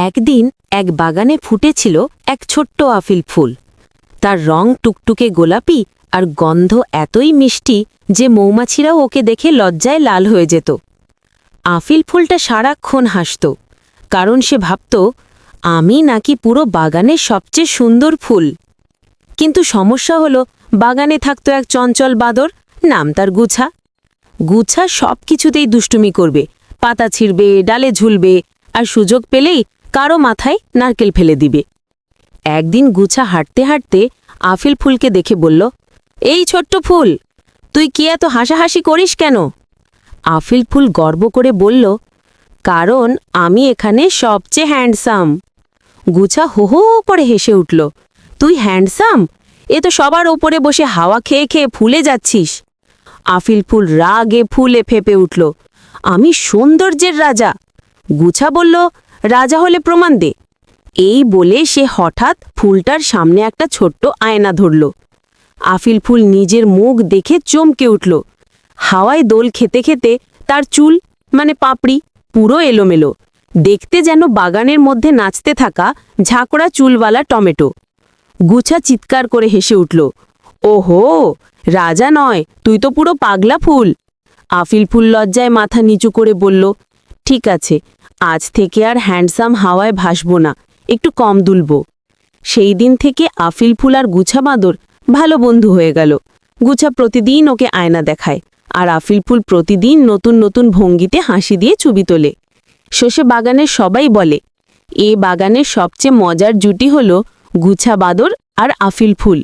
একদিন এক বাগানে ফুটেছিল এক ছোট্ট আফিল ফুল। তার রং টুকটুকে গোলাপি আর গন্ধ এতই মিষ্টি যে মৌমাছিরাও ওকে দেখে লজ্জায় লাল হয়ে যেত। আফিল ফুলটা সারাক্ষণ হাসত, কারণ সে ভাবত আমি নাকি পুরো বাগানের সবচেয়ে সুন্দর ফুল। কিন্তু সমস্যা হলো, বাগানে থাকত এক চঞ্চল বাদর, নাম তার গুছা। গুছা সব কিছুতেই দুষ্টুমি করবে, পাতা ছিঁড়বে, ডালে ঝুলবে, আর সুযোগ পেলেই কারো মাথায় নারকেল ফেলে দিবে। একদিন গুছা হাঁটতে হাঁটতে আফিল ফুলকে দেখে বলল, এই ছোট্ট ফুল, তুই কি এত হাসাহাসি করিস কেন? আফিল ফুল গর্ব করে বলল, কারণ আমি এখানে সবচেয়ে হ্যান্ডসাম। গুছা হো হো করে হেসে উঠল, তুই হ্যান্ডসাম? এ তো সবার ওপরে বসে হাওয়া খেয়ে খেয়ে ফুলে যাচ্ছিস। আফিল ফুল রাগে ফুলে ফেপে উঠল, আমি সৌন্দর্যের রাজা। গুছা বলল, রাজা হলে প্রমাণ দে। এই বলে সে হঠাৎ ফুলটার সামনে একটা ছোট্ট আয়না ধরল। আফিল ফুল নিজের মুখ দেখে চমকে উঠল। হাওয়ায় দোল খেতে খেতে তার চুল পাপড়ি পুরো এলোমেলো, দেখতে যেন বাগানের মধ্যে নাচতে থাকা ঝাঁকড়া চুলওয়ালা টমেটো। গুছা চিৎকার করে হেসে উঠল, ওহো, রাজা নয়, তুই তো পুরো পাগলা ফুল। আফিল ফুল লজ্জায় মাথা নিচু করে বলল, ঠিক আছে, আজ থেকে আর হ্যান্ডসাম হাওয়ায় ভাসব না, একটু কম দুলব। সেই দিন থেকে আফিল ফুল আর গুছা বাঁদর ভালো বন্ধু হয়ে গেল। গুছা প্রতিদিন ওকে আয়না দেখায়, আর আফিল ফুল প্রতিদিন নতুন নতুন ভঙ্গিতে হাসি দিয়ে ছবি তোলে। শেষে বাগানের সবাই বলে, এ বাগানের সবচেয়ে মজার জুটি হল গুছা বাঁদর আর আফিল ফুল।